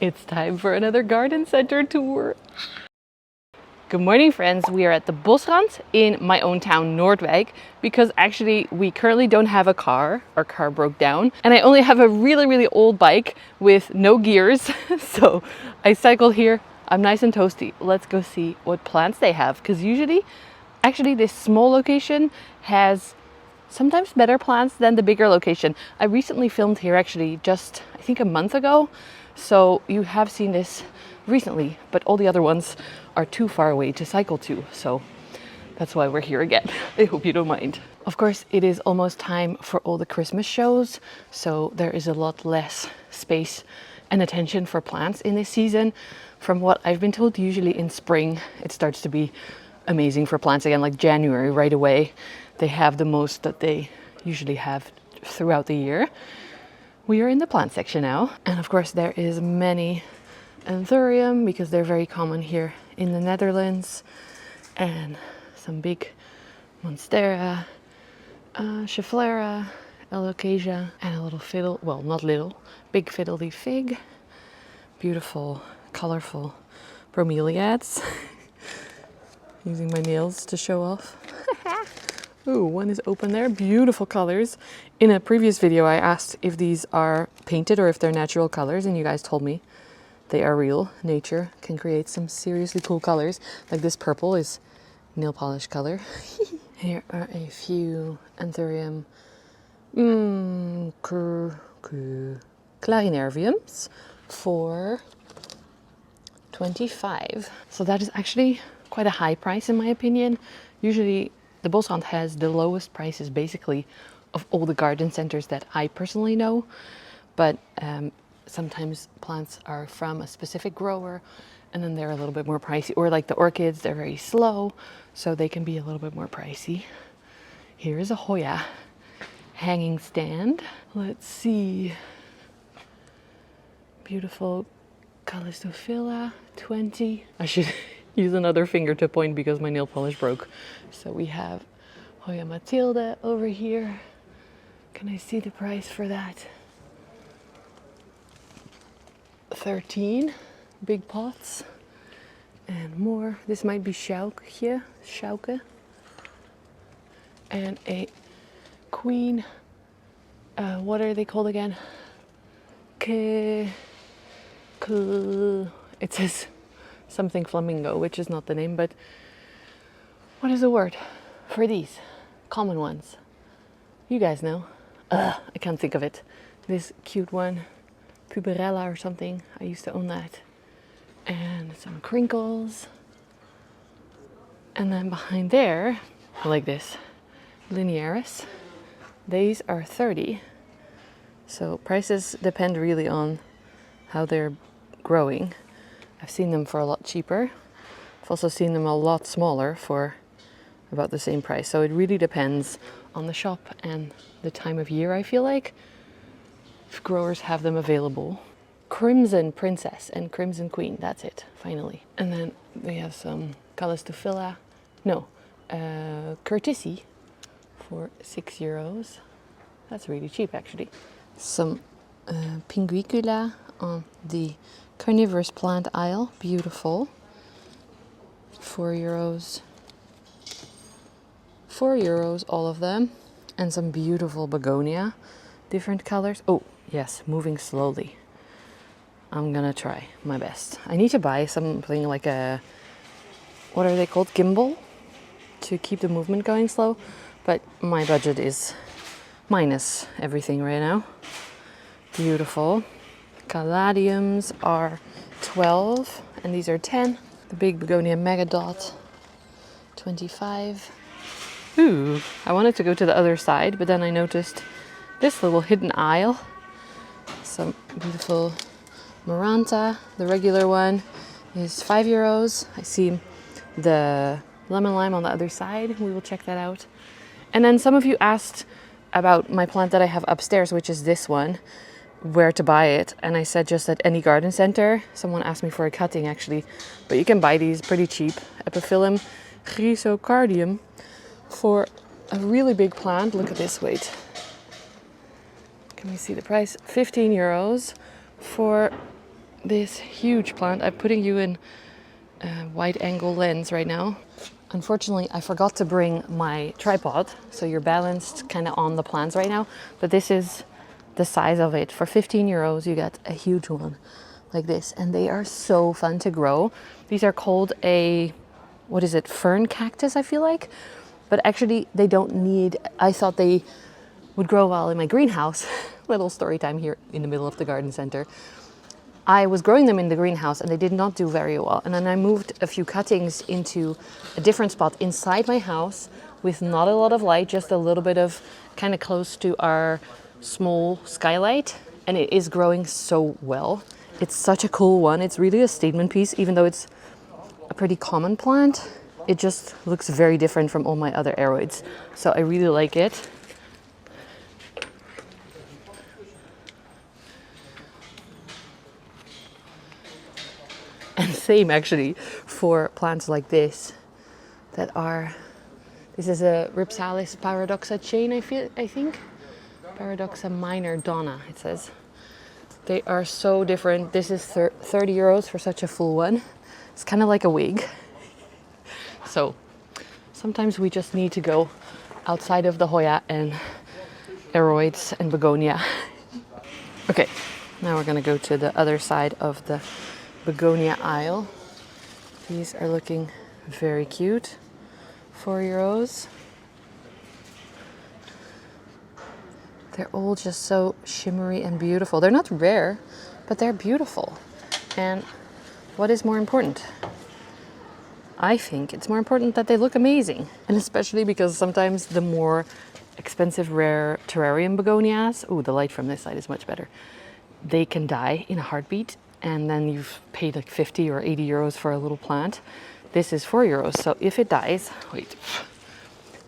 It's time for another garden center tour. Good morning, friends. We are at the Bosrand in my own town, Noordwijk, because actually we currently don't have a car. Our car broke down and I only have a really old bike with no gears. So I cycle here. I'm nice and toasty. Let's go see what plants they have, because usually actually this small location has sometimes better plants than the bigger location. I recently filmed here actually just I think a month ago. So you have seen this recently, but all the other ones are too far away to cycle to. So that's why we're here again. I hope you don't mind. Of course, it is almost time for all the Christmas shows. So there is a lot less space and attention for plants in this season. From what I've been told, usually in spring, it starts to be amazing for plants again, like January right away. They have the most that they usually have throughout the year. We are in the plant section now, and of course there is many Anthurium because they're very common here in the Netherlands, and some big monstera, Schefflera, Alocasia, and a little fiddle, well not little, big fiddly fig, beautiful, colorful bromeliads. Using my nails to show off. Ooh, one is open there. Beautiful colors. In a previous video, I asked if these are painted or if they're natural colors, and you guys told me they are real. Nature can create some seriously cool colors. Like this purple is nail polish color. Here are a few Anthurium clarinerviums for 25. So that is actually quite a high price in my opinion. Usually the Bosrand has the lowest prices basically of all the garden centers that I personally know, but sometimes plants are from a specific grower and then they're a little bit more pricey, or like the orchids, they're very slow, so they can be a little bit more pricey. Here is a Hoya hanging stand. Let's see, beautiful Callistophila, 20. I should use another finger to point because my nail polish broke. So we have Hoya Matilda over here. Can I see the price for that? 13 big pots and more. This might be Schauke, and a queen. What are they called again? It says something flamingo, which is not the name, but what is the word for these common ones? You guys know. I can't think of it. This cute one, Puberella or something. I used to own that. And some crinkles. And then behind there, I like this, linearis. These are 30. So prices depend really on how they're growing. I've seen them for a lot cheaper. I've also seen them a lot smaller for about the same price. So it really depends on the shop and the time of year, I feel like, if growers have them available. Crimson Princess and Crimson Queen, that's it, finally. And then we have some Callistophila, Curtisi for €6. That's really cheap actually. Some Pinguicula on the carnivorous plant aisle, beautiful. €4. €4, all of them. And some beautiful begonia, different colors. Oh, yes, moving slowly. I'm gonna try my best. I need to buy something like a, what are they called? Gimbal? To keep the movement going slow. But my budget is minus everything right now. Beautiful. Caladiums are 12 and these are 10. The big begonia megadot, 25. Ooh, I wanted to go to the other side, but then I noticed this little hidden aisle. Some beautiful maranta. The regular one is €5. I see the lemon lime on the other side. We will check that out. And then some of you asked about my plant that I have upstairs, which is this one, where to buy it. And I said just at any garden center. Someone asked me for a cutting actually, but you can buy these pretty cheap. Epiphyllum chrysocardium for a really big plant. Look at this, wait. Can we see the price? €15 for this huge plant. I'm putting you in a wide angle lens right now. Unfortunately, I forgot to bring my tripod, so you're balanced kind of on the plants right now. But this is the size of it. For 15 euros, you get a huge one like this, and they are so fun to grow. These are called a, what is it, fern cactus, I feel like. But actually, they don't need, I thought they would grow well in my greenhouse. Little story time here in the middle of the garden center. I was growing them in the greenhouse and they did not do very well. And then I moved a few cuttings into a different spot inside my house with not a lot of light, just a little bit of kind of close to our small skylight. And it is growing so well. It's such a cool one. It's really a statement piece, even though it's a pretty common plant. It just looks very different from all my other aroids. So I really like it. And same actually for plants like this that are, this is a Rhipsalis paradoxa chain, I think. Paradoxa minor donna, it says. They are so different. This is 30 euros for such a full one. It's kind of like a wig. So sometimes we just need to go outside of the Hoya and aroids and begonia. Okay, now we're gonna go to the other side of the begonia aisle. These are looking very cute. 4 euros. They're all just so shimmery and beautiful. They're not rare, but they're beautiful. And what is more important? I think it's more important that they look amazing. And especially because sometimes the more expensive rare terrarium begonias, oh, the light from this side is much better. They can die in a heartbeat, and then you've paid like 50 or 80 euros for a little plant. This is 4 euros. So if it dies,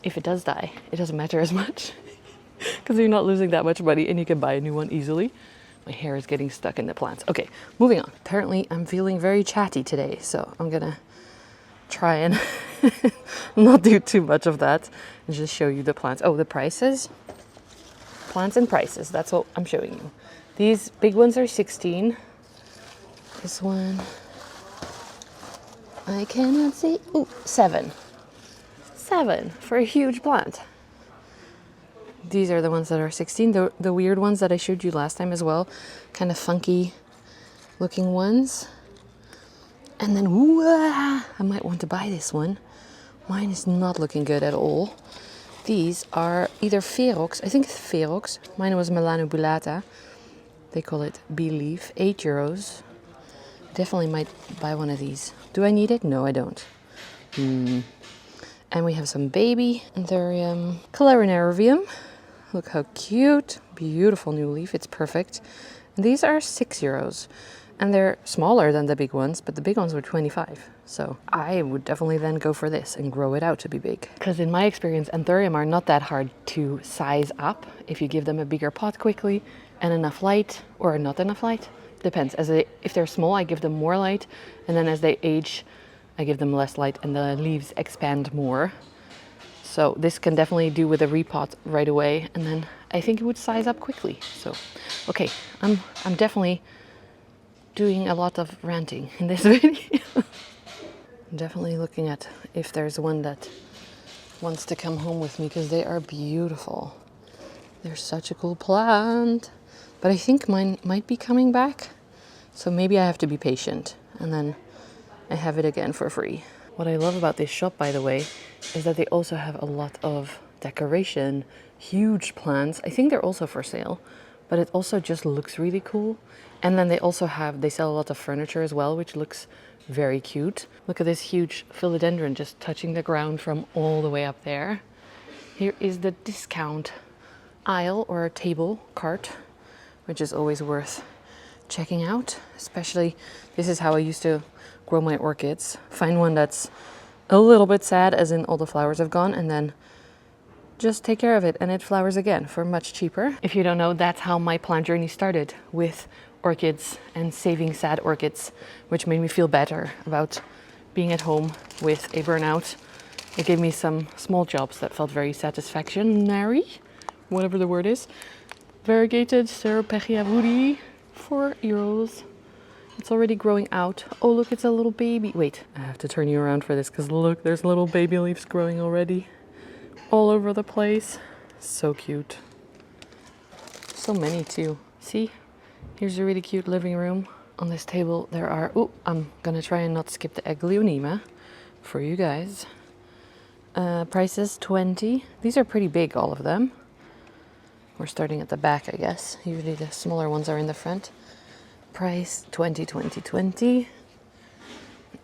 if it does die, it doesn't matter as much because you're not losing that much money and you can buy a new one easily. My hair is getting stuck in the plants. Okay, moving on. Apparently I'm feeling very chatty today, so I'm gonna try and not do too much of that and just show you the plants. Oh, the prices. Plants and prices, that's what I'm showing you. These big ones are 16. This one, I cannot see. Ooh, 7. 7 for a huge plant. These are the ones that are 16. The weird ones that I showed you last time as well. Kind of funky looking ones. And then, I might want to buy this one. Mine is not looking good at all. These are either Ferox, I think it's Ferox. Mine was Melanobulata. They call it bee leaf, 8 euros. Definitely might buy one of these. Do I need it? No, I don't. And we have some baby Anthurium, Anthurium. Look how cute. Beautiful new leaf. It's perfect. And these are 6 euros. And they're smaller than the big ones, but the big ones were 25. So I would definitely then go for this and grow it out to be big. Because in my experience, Anthurium are not that hard to size up if you give them a bigger pot quickly and enough light, or not enough light. Depends. If they're small, I give them more light, and then as they age, I give them less light and the leaves expand more. So this can definitely do with a repot right away, and then I think it would size up quickly. So, okay, I'm definitely doing a lot of ranting in this video. I'm definitely looking at if there's one that wants to come home with me, because they are beautiful. They're such a cool plant. But I think mine might be coming back. So maybe I have to be patient, and then I have it again for free. What I love about this shop, by the way, is that they also have a lot of decoration, huge plants. I think they're also for sale, but it also just looks really cool. And then they sell a lot of furniture as well, which looks very cute. Look at this huge philodendron just touching the ground from all the way up there. Here is the discount aisle or table cart, which is always worth checking out. Especially, this is how I used to grow my orchids. Find one that's a little bit sad, as in all the flowers have gone, and then just take care of it and it flowers again for much cheaper. If you don't know, that's how my plant journey started, with orchids and saving sad orchids, which made me feel better about being at home with a burnout. It gave me some small jobs that felt very satisfactionary, whatever the word is. Variegated Seropegia woody, 4 euros. It's already growing out. Oh, look, it's a little baby. Wait, I have to turn you around for this because look, there's little baby leaves growing already all over the place. So cute. So many too. See, here's a really cute living room. On this table there are, oh, I'm gonna try and not skip the Aglaonema for you guys. Prices 20. These are pretty big, all of them. We're starting at the back, I guess. Usually the smaller ones are in the front. Price 20, 20, 20.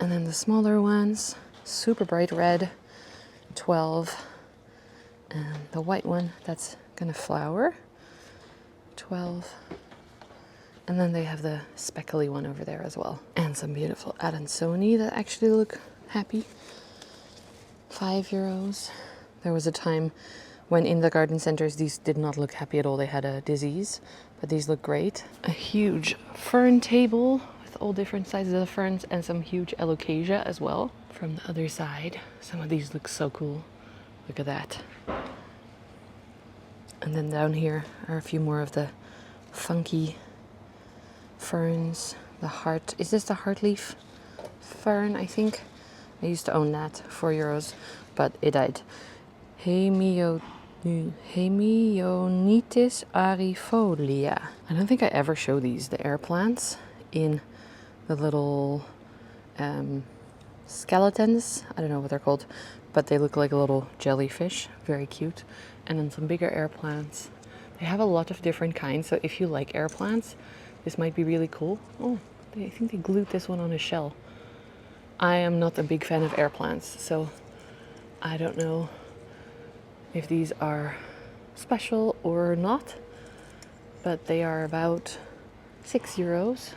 And then the smaller ones, super bright red, 12. And the white one that's gonna flower, 12. And then they have the speckly one over there as well. And some beautiful Adansoni that actually look happy. €5. There was a time when in the garden centers these did not look happy at all. They had a disease, but these look great. A huge fern table with all different sizes of ferns and some huge Alocasia as well. From the other side, some of these look so cool. Look at that. And then down here are a few more of the funky ferns. The heart, is this the heartleaf fern, I think? I used to own that, €4, but it died. Hemionitis arifolia. I don't think I ever show these, the air plants, in the little skeletons. I don't know what they're called, but they look like a little jellyfish. Very cute. And then some bigger air plants. They have a lot of different kinds, so if you like air plants, this might be really cool. Oh, I think they glued this one on a shell. I am not a big fan of air plants, so I don't know if these are special or not, but they are about €6.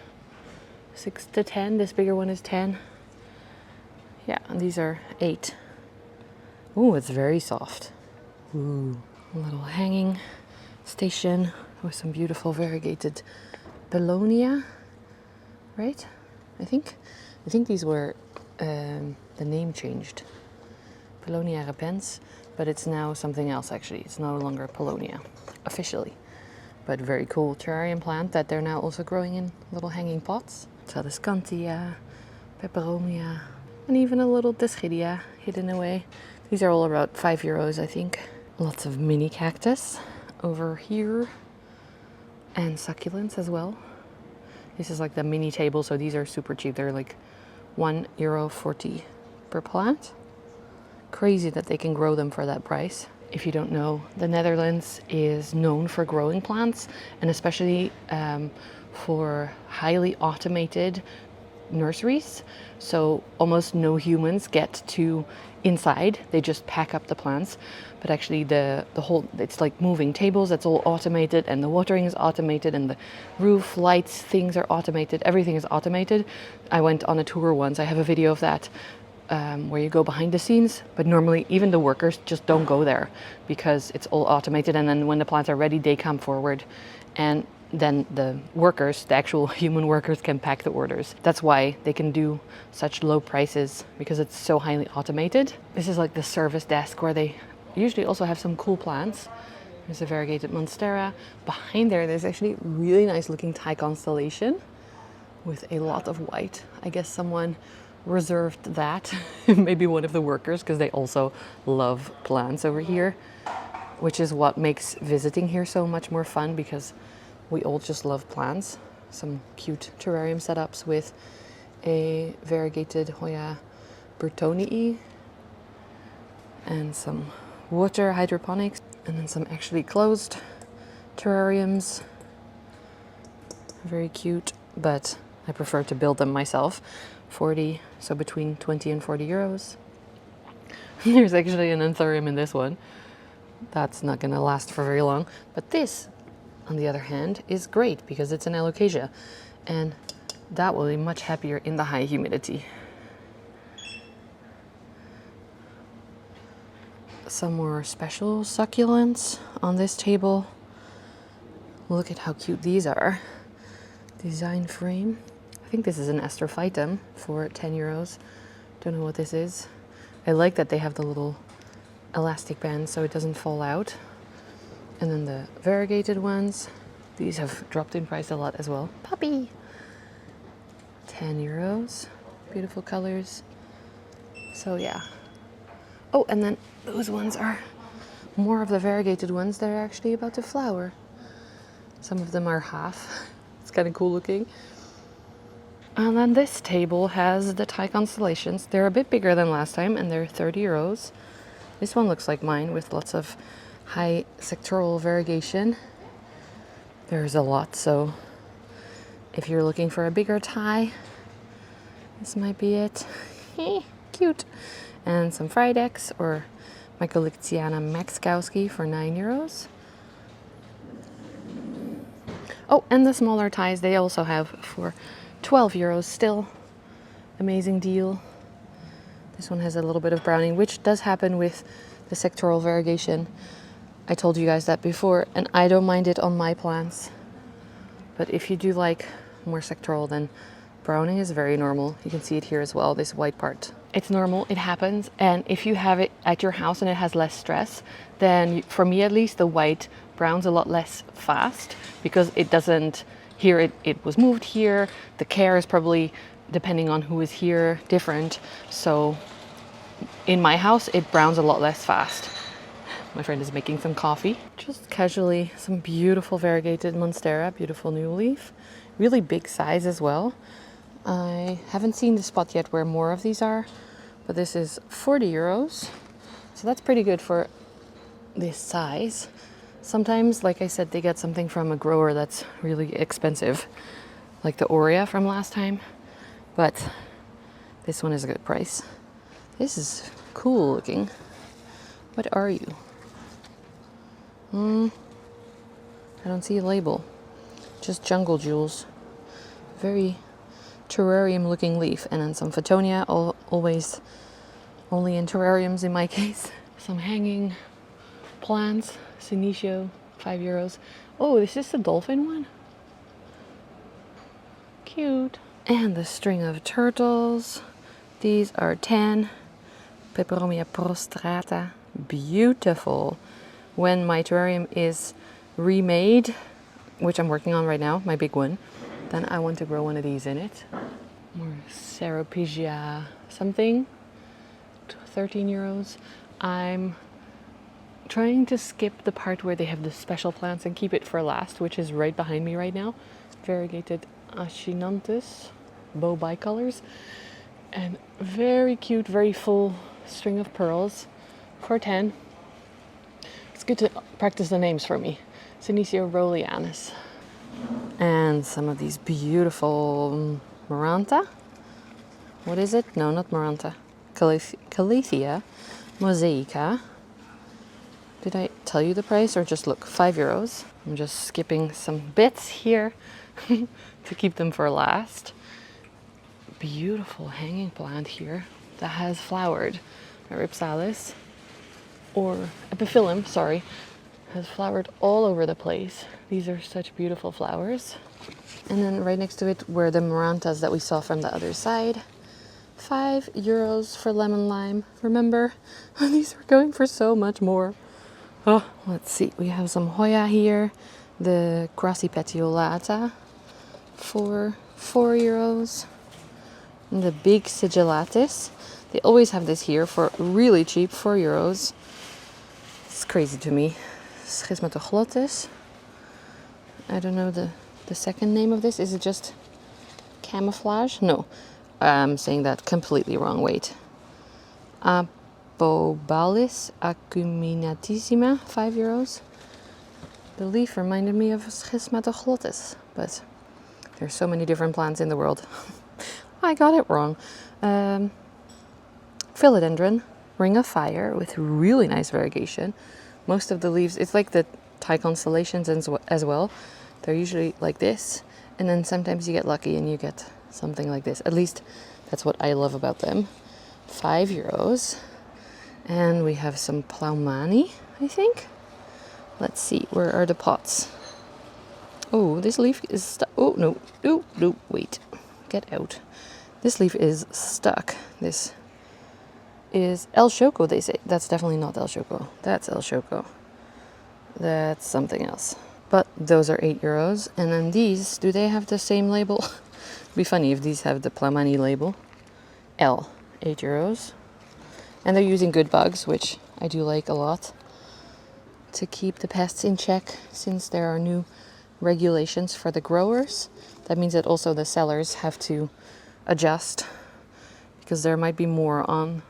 6 to 10. This bigger one is 10. Yeah, and these are 8. Ooh, it's very soft. Ooh, a little hanging station with some beautiful variegated Begonia, right? I think these were the name changed. Begonia repens, but it's now something else actually. It's no longer Begonia officially, but very cool terrarium plant that they're now also growing in little hanging pots. Taliscantia, peperomia, and even a little Deschidia hidden away. These are all about €5, I think. Lots of mini cactus over here, and succulents as well. This is like the mini table, so these are super cheap. They're like €1.40 per plant. Crazy that they can grow them for that price. If you don't know, the Netherlands is known for growing plants, and especially for highly automated nurseries. So almost no humans get to inside. They just pack up the plants. But actually the whole, it's like moving tables, that's all automated, and the watering is automated, and the roof lights things are automated. Everything is automated. I went on a tour once. I have a video of that where you go behind the scenes, but normally even the workers just don't go there because it's all automated. And then when the plants are ready, they come forward, and then the workers, the actual human workers, can pack the orders. That's why they can do such low prices, because it's so highly automated. This is like the service desk where they usually also have some cool plants. There's a variegated monstera. Behind there, there's actually a really nice looking Thai constellation with a lot of white. I guess someone reserved that, maybe one of the workers, because they also love plants over here, which is what makes visiting here so much more fun, because we all just love plants. Some cute terrarium setups with a variegated Hoya burtonii and some water hydroponics, and then some actually closed terrariums. Very cute, but I prefer to build them myself. 40, so between 20 and €40. There's actually an Anthurium in this one. That's not gonna last for very long, but this, on the other hand, is great because it's an Alocasia, and that will be much happier in the high humidity. Some more special succulents on this table. Look at how cute these are. Design frame. I think this is an astrophytum for €10. Don't know what this is. I like that they have the little elastic band so it doesn't fall out. And then the variegated ones. These have dropped in price a lot as well. Puppy! €10. Beautiful colors. So yeah. Oh, and then those ones are more of the variegated ones. They're actually about to flower. Some of them are half. It's kind of cool looking. And then this table has the Thai constellations. They're a bit bigger than last time and they're €30. This one looks like mine with lots of high sectoral variegation. There's a lot, so if you're looking for a bigger Thai, this might be it. Cute. And some fried eggs or Mycolichtiana Maxkowski for €9. Oh, and the smaller Thais they also have for €12 still. Amazing deal. This one has a little bit of browning, which does happen with the sectoral variegation. I told you guys that before, and I don't mind it on my plants. But if you do like more sectoral, then browning is very normal. You can see it here as well, this white part. It's normal, it happens. And if you have it at your house and it has less stress, then for me at least, the white browns a lot less fast because it doesn't, here it was moved here. The care is probably, depending on who is here, different. So in my house, it browns a lot less fast. My friend is making some coffee. Just casually, some beautiful variegated monstera, beautiful new leaf. Really big size as well. I haven't seen the spot yet where more of these are, but this is €40. So that's pretty good for this size. Sometimes, like I said, they get something from a grower that's really expensive, like the Hoya from last time. But this one is a good price. This is cool looking. What are you? I don't see a label. Just jungle jewels. Very terrarium looking leaf. And then some Photonia, always only in terrariums in my case. Some hanging plants. Senecio, €5. Oh, this is the dolphin one. Cute. And the string of turtles. These are 10. Peperomia prostrata. Beautiful. When my terrarium is remade, which I'm working on right now, my big one, then I want to grow one of these in it. More Ceropegia something. €13. I'm trying to skip the part where they have the special plants and keep it for last, which is right behind me right now. Variegated Achinanthus, bow bicolors, and very cute, very full string of pearls for 10. It's good to practice the names for me. Senecio Rolianus. And some of these beautiful Maranta. What is it? No, not Maranta. Calathea Mosaica. Did I tell you the price or just look? €5. I'm just skipping some bits here to keep them for last. Beautiful hanging plant here that has flowered. A Rhipsalis, or Epiphyllum, sorry, has flowered all over the place. These are such beautiful flowers. And then right next to it were the marantas that we saw from the other side. €5 for lemon lime. Remember, these were going for so much more. Oh, let's see, we have some Hoya here. The Crassipetiolata for €4. And the big Sigillatus. They always have this here for really cheap, €4. It's crazy to me. Schismatoglotis. I don't know the second name of this. Is it just camouflage? No, I'm saying that completely wrong. Wait. Apobalis acuminatissima, €5. The leaf reminded me of Schismatoglotis, but there's so many different plants in the world. I got it wrong. Philodendron, ring of fire with really nice variegation. Most of the leaves, it's like the Thai constellations as well. They're usually like this, and then sometimes you get lucky and you get something like this. At least that's what I love about them. €5. And we have some Plaumani, I think. Let's see, where are the pots? Oh, this leaf is oh, no, wait, get out. This leaf is stuck. This is El Choco, they say. That's definitely not El Choco. That's El Choco. That's something else. But those are €8. And then these, do they have the same label? It'd be funny if these have the Plamani label. L, €8. And they're using good bugs, which I do like a lot, to keep the pests in check, since there are new regulations for the growers. That means that also the sellers have to adjust, because there might be more on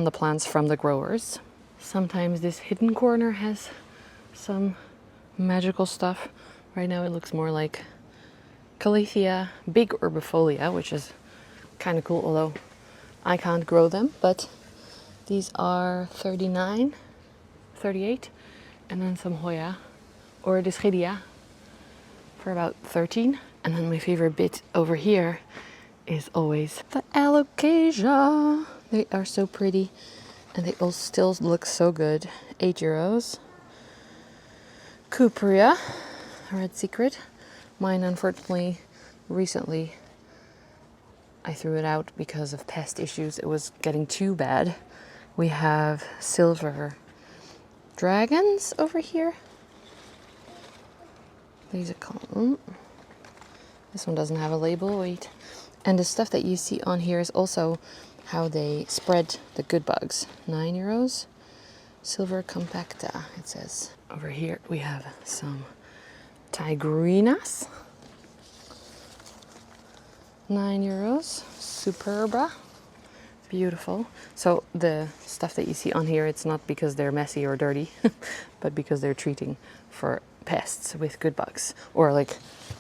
the plants from the growers. Sometimes this hidden corner has some magical stuff. Right now it looks more like Calathea, big herbifolia, which is kind of cool, although I can't grow them. But these are 39, 38, and then some Hoya or Orchids for about 13. And then my favorite bit over here is always the Alocasia. They are so pretty and they all still look so good. €8. Cupria, Red Secret. Mine, unfortunately, recently I threw it out because of pest issues. It was getting too bad. We have silver dragons over here. These are called... This one doesn't have a label, wait. And the stuff that you see on here is also how they spread the good bugs. €9. Silver compacta, it says. Over here we have some tigrinas. €9. Superba. Beautiful. So the stuff that you see on here, it's not because they're messy or dirty, but because they're treating for pests with good bugs, or like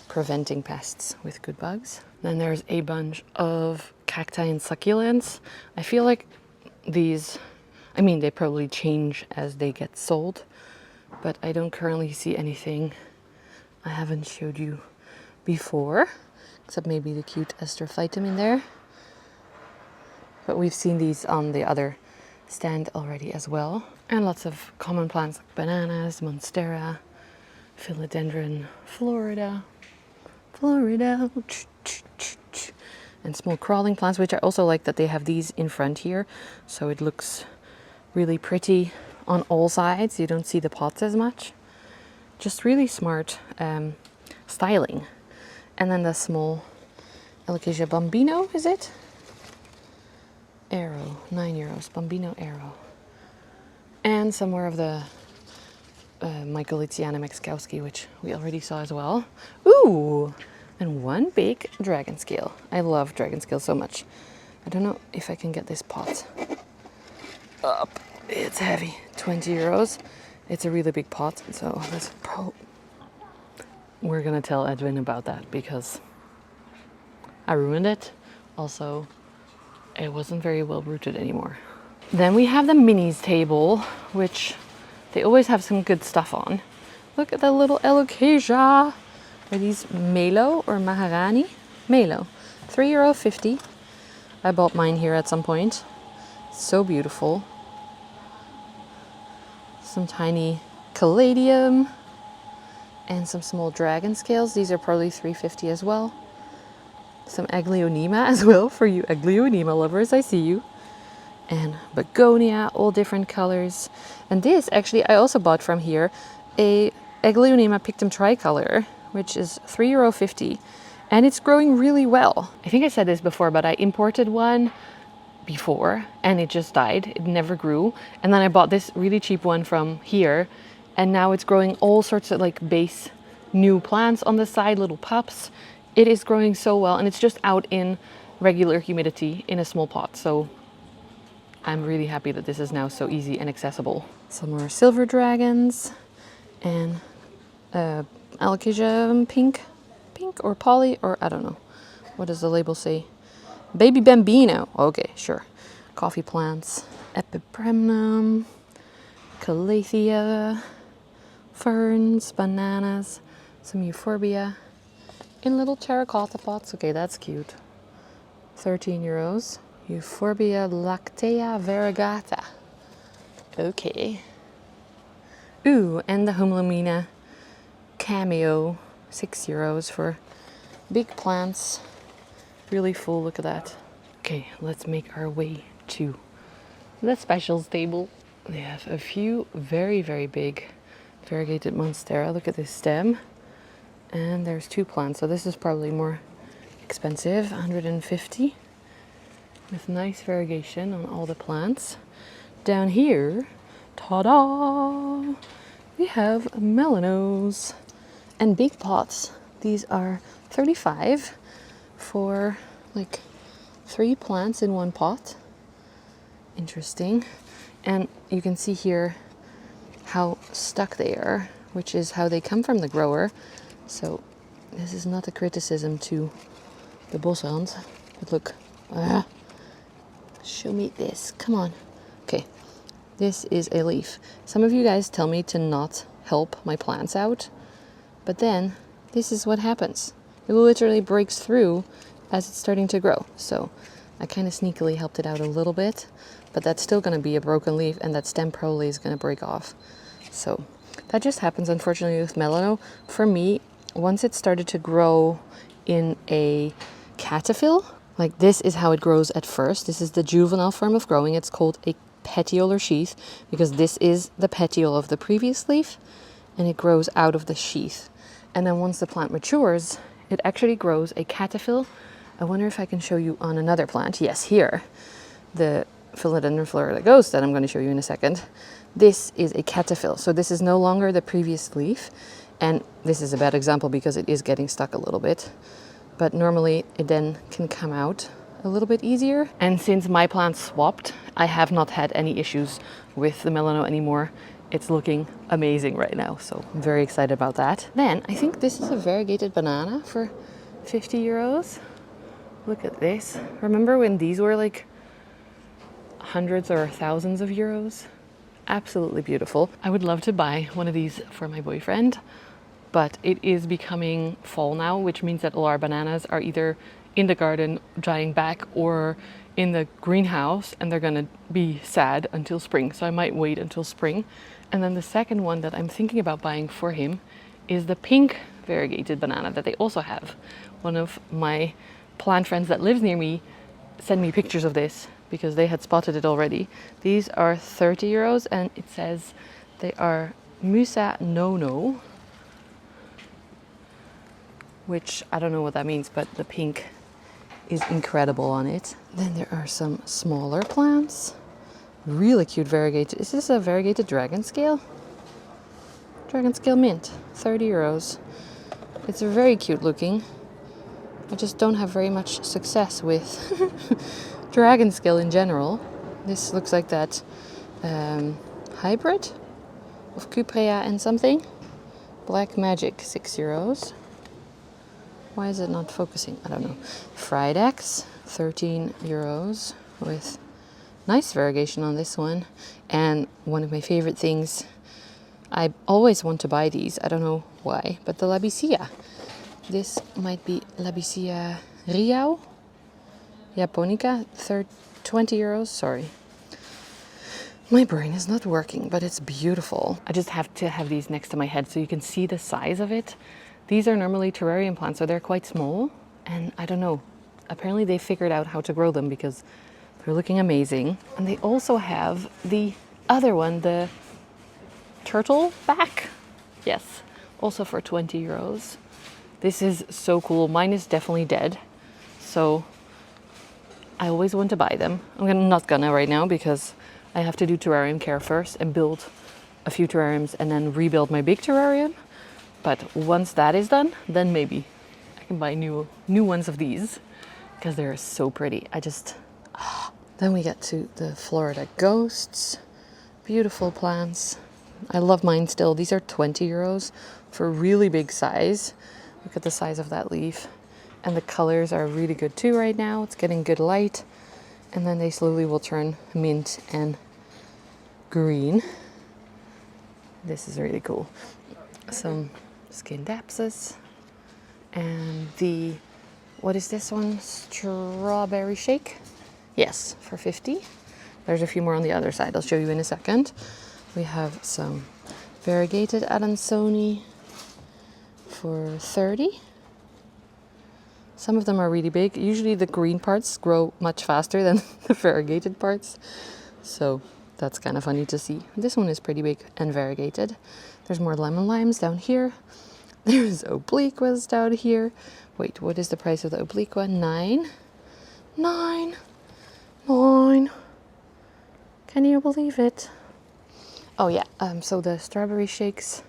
preventing pests with good bugs. Then there's a bunch of cacti and succulents. I feel like these, I mean, they probably change as they get sold, but I don't currently see anything I haven't showed you before, except maybe the cute astrophytum in there. But we've seen these on the other stand already as well. And lots of common plants like bananas, monstera, philodendron, Florida, and small crawling plants, which I also like that they have these in front here. So it looks really pretty on all sides. You don't see the pots as much. Just really smart styling. And then the small Alocasia bambino, is it? Arrow, €9, bambino arrow. And some more of the Mycolitiana Mexkowski, which we already saw as well. Ooh, and one big dragon scale. I love dragon scale so much. I don't know if I can get this pot up. It's heavy, €20. It's a really big pot, so that's we're gonna tell Edwin about that because I ruined it. Also, it wasn't very well rooted anymore. Then we have the minis table, which they always have some good stuff on. Look at the little Alocasia. Are these Melo or Maharani? Melo, €3.50. I bought mine here at some point. So beautiful. Some tiny caladium and some small dragon scales. These are probably $3.50 as well. Some Aglaonema as well for you Aglaonema lovers, I see you. And begonia, all different colors. And this, actually, I also bought from here a Aglaonema pictum tricolor, which is €3.50. And it's growing really well. I think I said this before, but I imported one before and it just died. It never grew. And then I bought this really cheap one from here. And now it's growing all sorts of like base new plants on the side, little pups. It is growing so well, and it's just out in regular humidity in a small pot. So I'm really happy that this is now so easy and accessible. Some more silver dragons and Alocasia pink or poly, or I don't know. What does the label say? Baby bambino. Okay, sure. Coffee plants, epipremnum, calathea, ferns, bananas, some euphorbia in little terracotta pots. Okay, that's cute. €13. Euphorbia lactea variegata. Okay. Ooh, and the Humulomina cameo, €6 for big plants. Really full, look at that. Okay, let's make our way to the specials table. They have a few very, very big variegated monstera. Look at this stem. And there's two plants, so this is probably more expensive, 150, with nice variegation on all the plants. Down here, ta-da, we have melanos and big pots. These are 35 for like 3 plants in one pot. Interesting. And you can see here how stuck they are, which is how they come from the grower. So this is not a criticism to the Bosrand, but look, show me this, come on. Okay, this is a leaf. Some of you guys tell me to not help my plants out, but then this is what happens. It literally breaks through as it's starting to grow. So I kind of sneakily helped it out a little bit, but that's still going to be a broken leaf, and that stem probably is going to break off. So that just happens, unfortunately, with melano. For me, once it started to grow in a cataphyll, like this is how it grows at first. This is the juvenile form of growing. It's called a petiolar sheath because this is the petiole of the previous leaf, and it grows out of the sheath. And then once the plant matures, it actually grows a cataphyll. I wonder if I can show you on another plant. Yes, here, the philodendron Florida ghost that I'm going to show you in a second. This is a cataphyll. So this is no longer the previous leaf. And this is a bad example because it is getting stuck a little bit. But normally it then can come out a little bit easier. And since my plants swapped, I have not had any issues with the melano anymore. It's looking amazing right now. So I'm very excited about that. Then I think this is a variegated banana for 50 euros. Look at this. Remember when these were like hundreds or thousands of euros? Absolutely beautiful. I would love to buy one of these for my boyfriend, but it is becoming fall now, which means that all our bananas are either in the garden drying back or in the greenhouse, and they're gonna be sad until spring. So I might wait until spring. And then the second one that I'm thinking about buying for him is the pink variegated banana that they also have. One of my plant friends that lives near me sent me pictures of this because they had spotted it already. These are 30 euros and it says they are Musa Nono, which I don't know what that means, but the pink is incredible on it. Then there are some smaller plants. Really cute variegated. Is this a variegated dragon scale? Dragon scale mint, 30 euros. It's very cute looking. I just don't have very much success with dragon scale in general. This looks like that hybrid of Cuprea and something. Black Magic, 6 euros. Why is it not focusing? I don't know. Fried eggs, 13 euros with nice variegation on this one. And one of my favorite things, I always want to buy these. I don't know why, but the Labicea. This might be Labicea Riau, Japonica, 20 euros, sorry. My brain is not working, but it's beautiful. I just have to have these next to my head so you can see the size of it. These are normally terrarium plants, so they're quite small. And I don't know, apparently they figured out how to grow them because they're looking amazing. And they also have the other one, the turtle back. Yes, also for 20 euros. This is so cool. Mine is definitely dead, so I always want to buy them. I'm not gonna right now because I have to do terrarium care first and build a few terrariums and then rebuild my big terrarium. But once that is done, then maybe I can buy new ones of these because they're so pretty. Then we get to the Florida ghosts. Beautiful plants. I love mine still. These are 20 euros for really big size. Look at the size of that leaf. And the colors are really good too right now. It's getting good light. And then they slowly will turn mint and green. This is really cool. Some Scindapsus. And the, what is this one? Strawberry shake? Yes, for 50. There's a few more on the other side. I'll show you in a second. We have some variegated Adansoni for 30. Some of them are really big. Usually the green parts grow much faster than the variegated parts. So that's kind of funny to see. This one is pretty big and variegated. There's more lemon limes down here. There's obliquas down here. Wait, what is the price of the oblique one? 9. 9. 9. Can you believe it? Oh yeah, so the strawberry shakes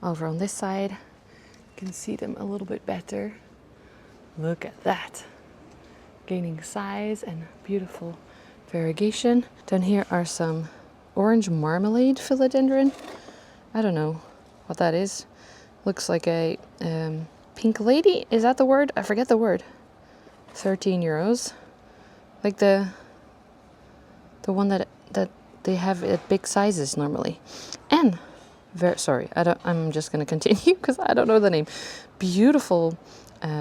over on this side. You can see them a little bit better. Look at that. Gaining size and beautiful variegation. Down here are some orange marmalade philodendron. I don't know what that is. Looks like a pink lady. Is that the word? I forget the word. 13 euros. Like the one that they have at big sizes normally. And I'm just going to continue because I don't know the name. Beautiful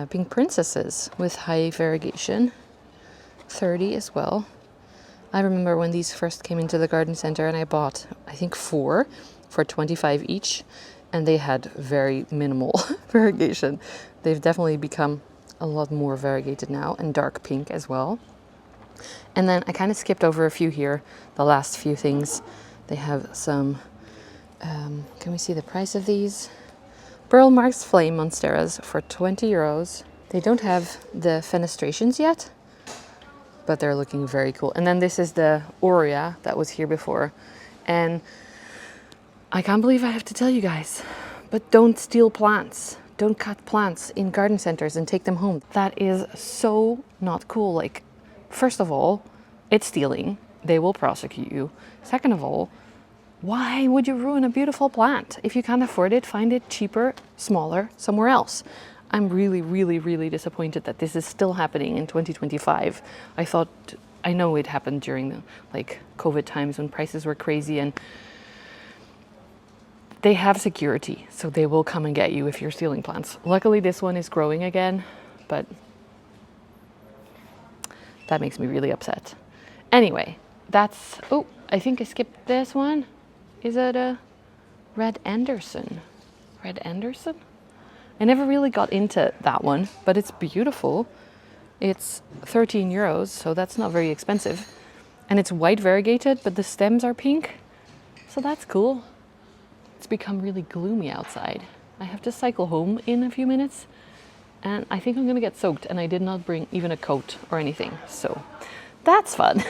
pink princesses with high variegation. 30 as well. I remember when these first came into the garden center and I bought, I think 4 for 25 each. And they had very minimal variegation. They've definitely become a lot more variegated now, and dark pink as well. And then I kind of skipped over a few here, the last few things. They have some, can we see the price of these? Pearl Marks Flame monsteras for 20 euros. They don't have the fenestrations yet, but they're looking very cool. And then this is the Hoya that was here before. And I can't believe I have to tell you guys, but don't steal plants. Don't cut plants in garden centers and take them home. That is so not cool. Like, first of all, it's stealing. They will prosecute you. Second of all, why would you ruin a beautiful plant? If you can't afford it, find it cheaper, smaller, somewhere else. I'm really, really, really disappointed that this is still happening in 2025. I know it happened during the COVID times when prices were crazy, and they have security, so they will come and get you if you're stealing plants. Luckily, this one is growing again, but that makes me really upset. Anyway, that's... Oh, I think I skipped this one. Is it a Red Anderson? Red Anderson? I never really got into that one, but it's beautiful. It's 13 euros, so that's not very expensive. And it's white variegated, but the stems are pink, so that's cool. It's become really gloomy outside. I have to cycle home in a few minutes and I think I'm gonna get soaked, and I did not bring even a coat or anything, so that's fun.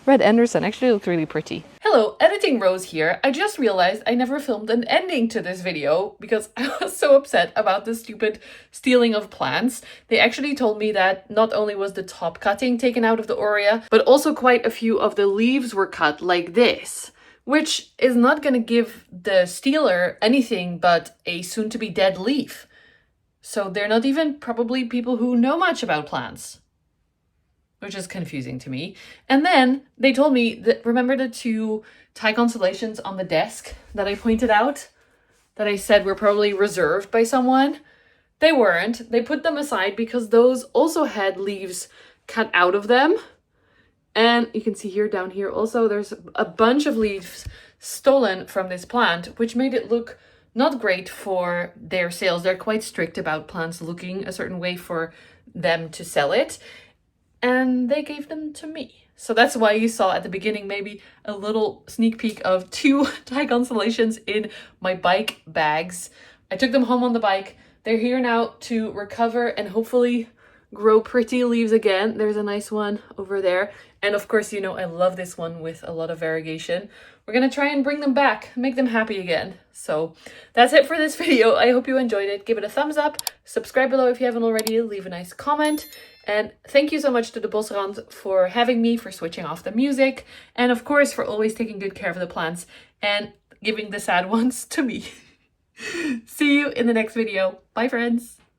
Red Anderson actually looks really pretty. Hello, Editing Rose here. I just realized I never filmed an ending to this video because I was so upset about the stupid stealing of plants. They actually told me that not only was the top cutting taken out of the Hoya, but also quite a few of the leaves were cut like this, which is not going to give the stealer anything but a soon-to-be dead leaf. So they're not even probably people who know much about plants, which is confusing to me. And then they told me that, remember the 2 Thai constellations on the desk that I pointed out, that I said were probably reserved by someone? They weren't. They put them aside because those also had leaves cut out of them. And you can see here, down here also, there's a bunch of leaves stolen from this plant, which made it look not great for their sales. They're quite strict about plants looking a certain way for them to sell it. And they gave them to me. So that's why you saw at the beginning maybe a little sneak peek of 2 Thai constellations in my bike bags. I took them home on the bike. They're here now to recover and hopefully grow pretty leaves again. There's a nice one over there. And of course, you know, I love this one with a lot of variegation. We're going to try and bring them back, make them happy again. So that's it for this video. I hope you enjoyed it. Give it a thumbs up, subscribe below if you haven't already, leave a nice comment. And thank you so much to the Bosrand for having me, for switching off the music, and of course for always taking good care of the plants and giving the sad ones to me. See you in the next video. Bye, friends.